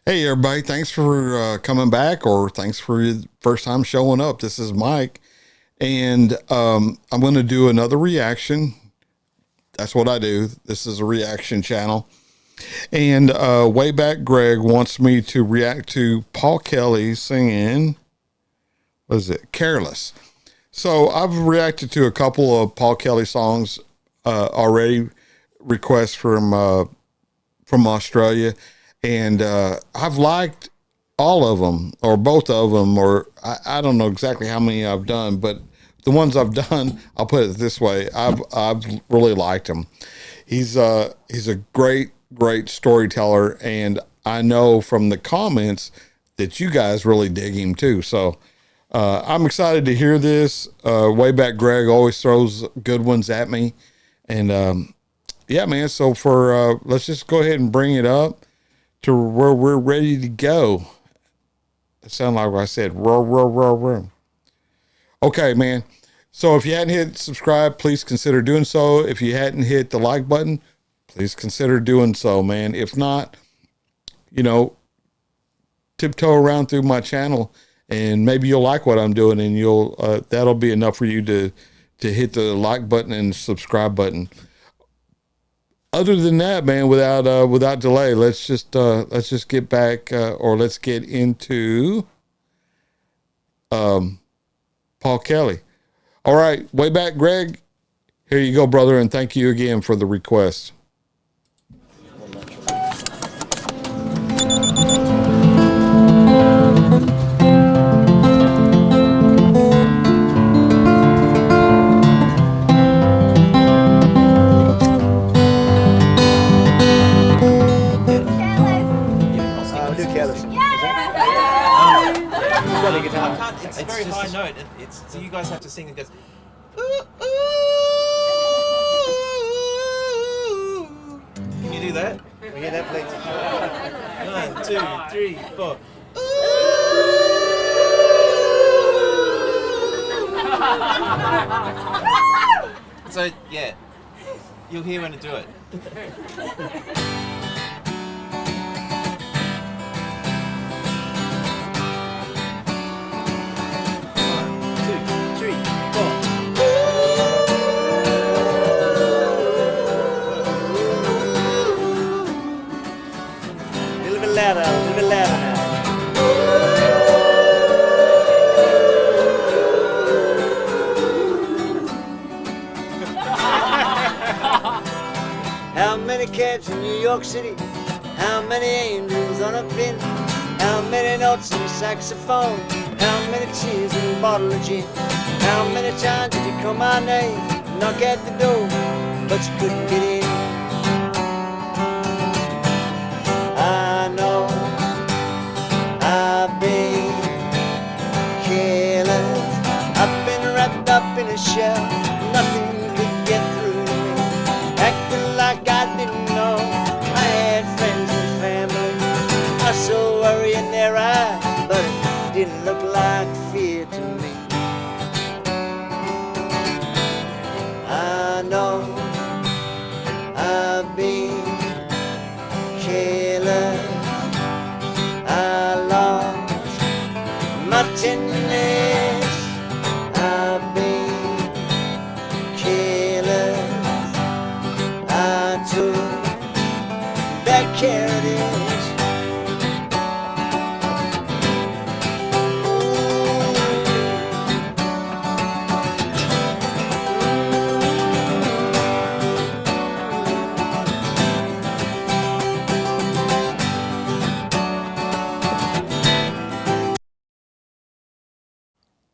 Hey, everybody. Thanks for coming back, or thanks for your first time showing up. This is Mike, and I'm going to do another reaction. That's what I do. This is a reaction channel. And way back, Greg wants me to react to Paul Kelly singing, what is it? Careless. So I've reacted to a couple of Paul Kelly songs already, requests from Australia, and I've liked all of them or both of them, or I don't know exactly how many I've done, but the ones I've done, I'll put it this way, I've really liked him. He's a great storyteller, and I know from the comments that you guys really dig him too. So I'm excited to hear this. Way back, Greg always throws good ones at me, and yeah, man. So for let's just go ahead and bring it up to where we're ready to go. It sounded like I said, roar, roar, roar, roar. Okay, man. So if you hadn't hit subscribe, please consider doing so. If you hadn't hit the like button, please consider doing so, man. If not, you know, tiptoe around through my channel, and maybe you'll like what I'm doing, and you'll that'll be enough for you to hit the like button and subscribe button. Other than that, man, without delay, let's just get back, or let's get into Paul Kelly. All right, way back, Greg. Here you go, brother, and thank you again for the request. Careless. It's a very high note. It's so you guys have to sing. It goes. Can you do that? We hear that, please. 1, 2, 3, 4. So yeah, you'll hear when to do it. A little bit louder now. How many cats in New York City? How many angels on a pin? How many notes in a saxophone? How many cheers in a bottle of gin? How many times did you call my name? Knock at the door, but you couldn't get in. I know I've been careless. I've been wrapped up in a shell. Nothing could get through to me. Acting like I didn't know I had friends and family. I saw worry in their eyes, but it didn't look like fear to me. I know I've been careless. I lost my tenderness. I've been careless. I took that care of this.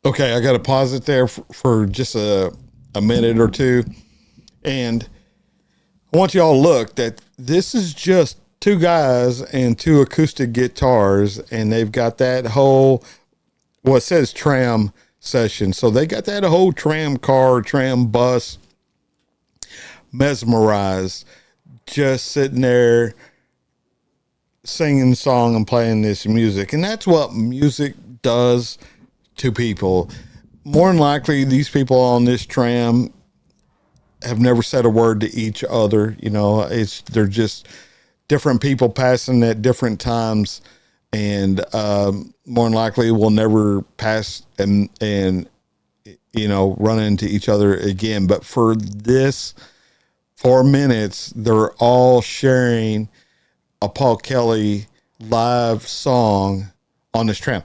Okay, I got to pause it there for just a minute or two. And I want y'all to look that this is just two guys and two acoustic guitars, and they've got that whole, well, it says Tram session. So they got that whole tram car, tram bus mesmerized, just sitting there singing the song and playing this music. And that's what music does to people. More than likely, these people on this tram have never said a word to each other. You know, they're just different people passing at different times. and more than likely we'll never pass and run into each other again. But for this 4 minutes, they're all sharing a Paul Kelly live song on this tram.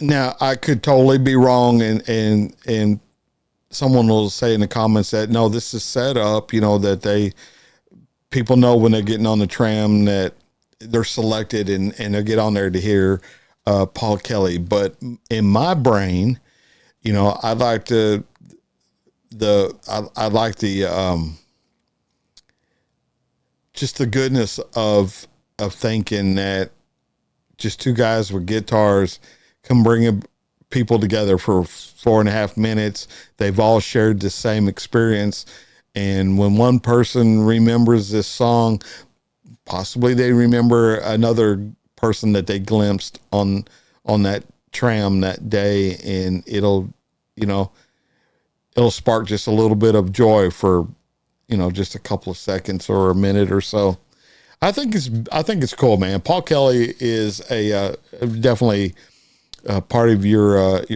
Now, I could totally be wrong, and someone will say in the comments that no, this is set up, that people know when they're getting on the tram that they're selected and they'll get on there to hear Paul Kelly. But in my brain, I like the just the goodness of thinking that just two guys with guitars can bring people together for 4.5 minutes. They've all shared the same experience. And when one person remembers this song, possibly they remember another person that they glimpsed on that tram that day, and it'll spark just a little bit of joy for, just a couple of seconds or a minute or so. I think it's cool, man. Paul Kelly is a definitely part of your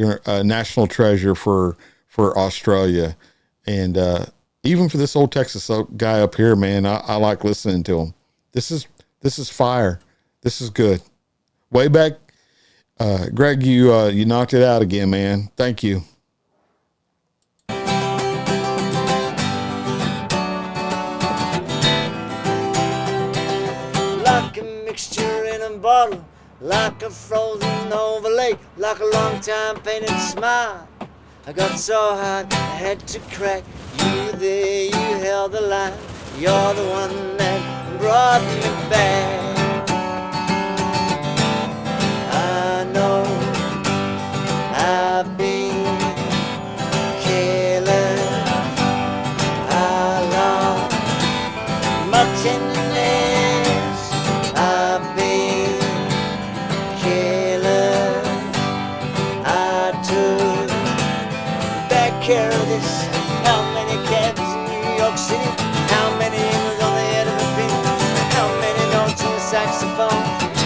national treasure for Australia, and even for this old Texas guy up here, man. I like listening to him. This is fire. This is good. Way back, Greg, you knocked it out again, man. Thank you. Like a mixture in a bottle, like a frozen overlay, like a long time painted smile. I got so hot I had to crack. You there, you held the line. You're the one that brought me back. I know I've been careless. I lost my tenderness. I've been careless. I took bad care of this. How many cabs in New York City? How many was on the head of a pin? How many notes on the saxophone?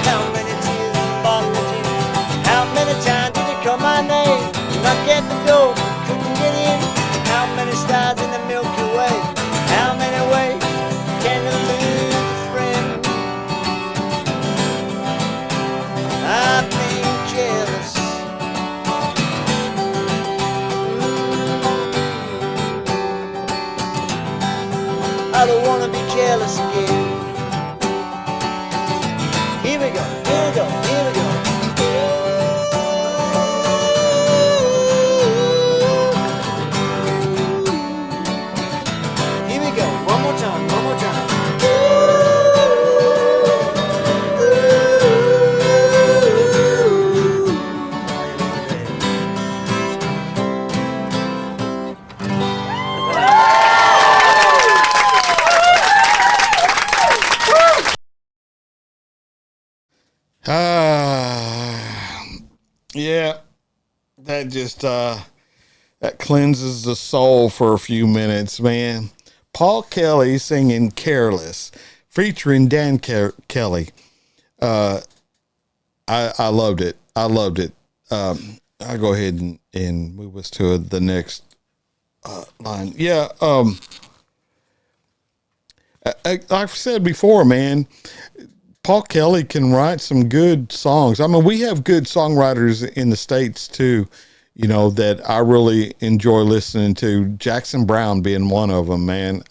How many tears in the bottle of gin? How many times did you call my name? Knock at the door, couldn't get in. How many stars in the Milky Way? How many ways can you lose a friend? I've been careless. I don't wanna be careless again. Here we go, here we go, here we go. Here we go, one more time, one more time. Yeah, that just that cleanses the soul for a few minutes, man. Paul Kelly singing "Careless," featuring Dan Kelly. I loved it. I loved it. I'll go ahead and move us to the next line. Yeah. Like I've said before, man, Paul Kelly can write some good songs. I mean, we have good songwriters in the States too, that I really enjoy listening to. Jackson Browne being one of them, man.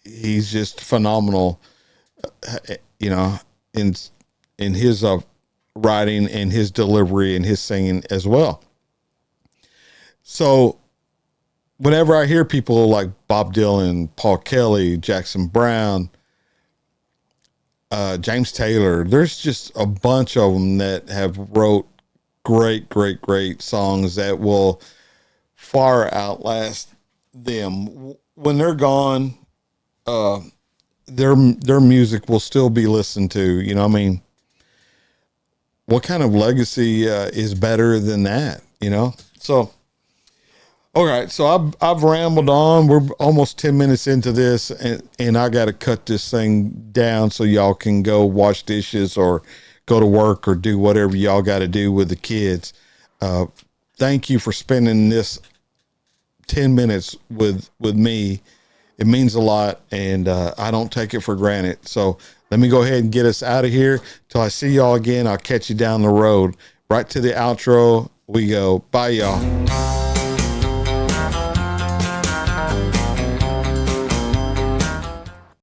He's just phenomenal, in his writing and his delivery and his singing as well. So whenever I hear people like Bob Dylan, Paul Kelly, Jackson Browne, James Taylor, there's just a bunch of them that have wrote great songs that will far outlast them. When they're gone, their music will still be listened to. What kind of legacy is better than that? So All right, so I've rambled on. We're almost 10 minutes into this, and I got to cut this thing down so y'all can go wash dishes or go to work or do whatever y'all got to do with the kids. Thank you for spending this 10 minutes with me. It means a lot, and I don't take it for granted. So let me go ahead and get us out of here. Till I see y'all again, I'll catch you down the road. Right to the outro we go. Bye, y'all.